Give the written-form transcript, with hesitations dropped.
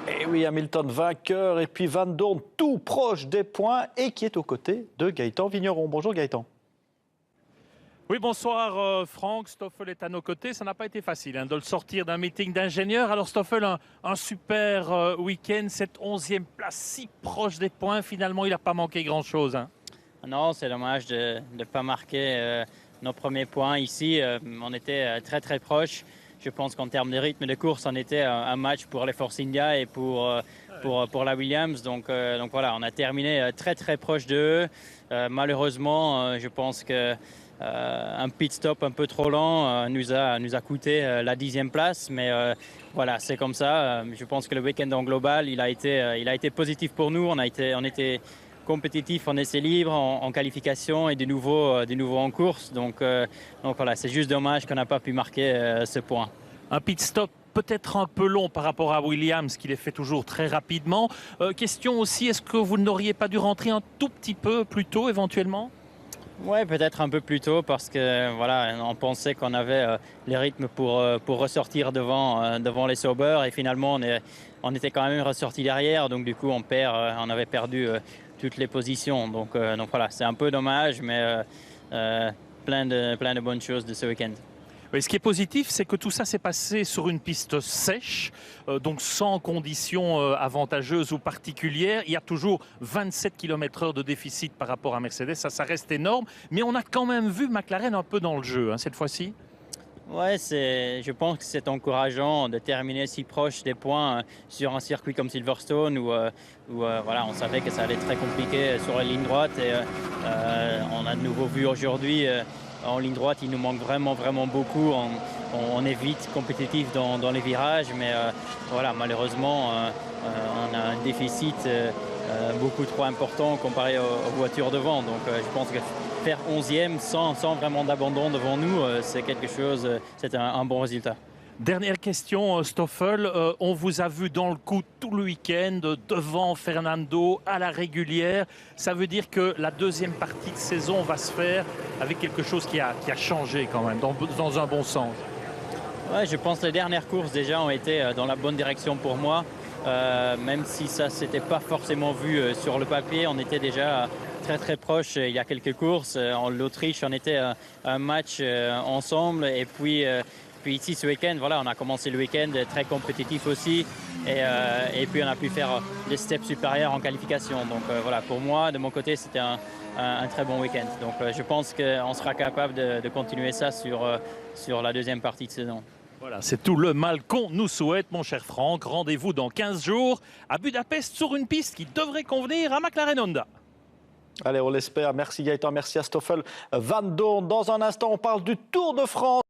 Et oui, Hamilton vainqueur et puis Van Dorn tout proche des points et qui est aux côtés de Gaëtan Vigneron. Bonjour Gaëtan. Oui, bonsoir Franck. Stoffel est à nos côtés. Ça n'a pas été facile de le sortir d'un meeting d'ingénieurs. Alors Stoffel, un super week-end, cette 11e place si proche des points. Finalement, il n'a pas manqué grand-chose. Non, c'est dommage de ne pas marquer nos premiers points ici. On était très très proches. Je pense qu'en termes de rythme de course, on était un match pour les Force India et pour la Williams. Donc voilà, on a terminé très très proche d'eux. Malheureusement, je pense que un pit stop un peu trop lent nous a coûté la 10e place. Mais voilà, c'est comme ça. Je pense que le week-end en global, il a été positif pour nous. On était compétitif en essai libre, en qualification et de nouveau en course. Donc voilà, c'est juste dommage qu'on n'a pas pu marquer ce point. Un pit stop peut-être un peu long par rapport à Williams, qui les fait toujours très rapidement. Question aussi, est-ce que vous n'auriez pas dû rentrer un tout petit peu plus tôt éventuellement ? Ouais, peut-être un peu plus tôt parce que voilà, on pensait qu'on avait les rythmes pour ressortir devant les Sauber et finalement on était quand même ressorti derrière. Donc du coup on avait perdu toutes les positions. Donc voilà, c'est un peu dommage, mais plein de bonnes choses de ce week-end. Oui, ce qui est positif, c'est que tout ça s'est passé sur une piste sèche, donc sans conditions avantageuses ou particulières. Il y a toujours 27 km/h de déficit par rapport à Mercedes, ça reste énorme. Mais on a quand même vu McLaren un peu dans le jeu cette fois-ci. Ouais, je pense que c'est encourageant de terminer si proche des points sur un circuit comme Silverstone où voilà, on savait que ça allait être très compliqué sur la ligne droite. Et on a de nouveau vu aujourd'hui en ligne droite, il nous manque vraiment beaucoup. On est vite compétitif dans les virages, mais voilà, malheureusement, on a un déficit beaucoup trop important comparé aux voitures devant. Donc je pense que faire 11e sans vraiment d'abandon devant nous, c'est un bon résultat. Dernière question, Stoffel. On vous a vu dans le coup tout le week-end, devant Fernando, à la régulière. Ça veut dire que la deuxième partie de saison va se faire avec quelque chose qui a changé quand même, dans un bon sens. Ouais, je pense que les dernières courses déjà ont été dans la bonne direction pour moi. Même si ça ne s'était pas forcément vu sur le papier, on était déjà très très proche il y a quelques courses. En l'Autriche, on était un match ensemble et puis ici ce week-end, voilà, on a commencé le week-end très compétitif aussi et puis on a pu faire des steps supérieurs en qualification. Donc voilà, pour moi, de mon côté, c'était un très bon week-end. Donc je pense qu'on sera capable de continuer ça sur la deuxième partie de saison. Voilà, c'est tout le mal qu'on nous souhaite, mon cher Franck. Rendez-vous dans 15 jours à Budapest sur une piste qui devrait convenir à McLaren Honda. Allez, on l'espère. Merci Gaëtan, merci à Stoffel Van Dorn. Dans un instant, on parle du Tour de France.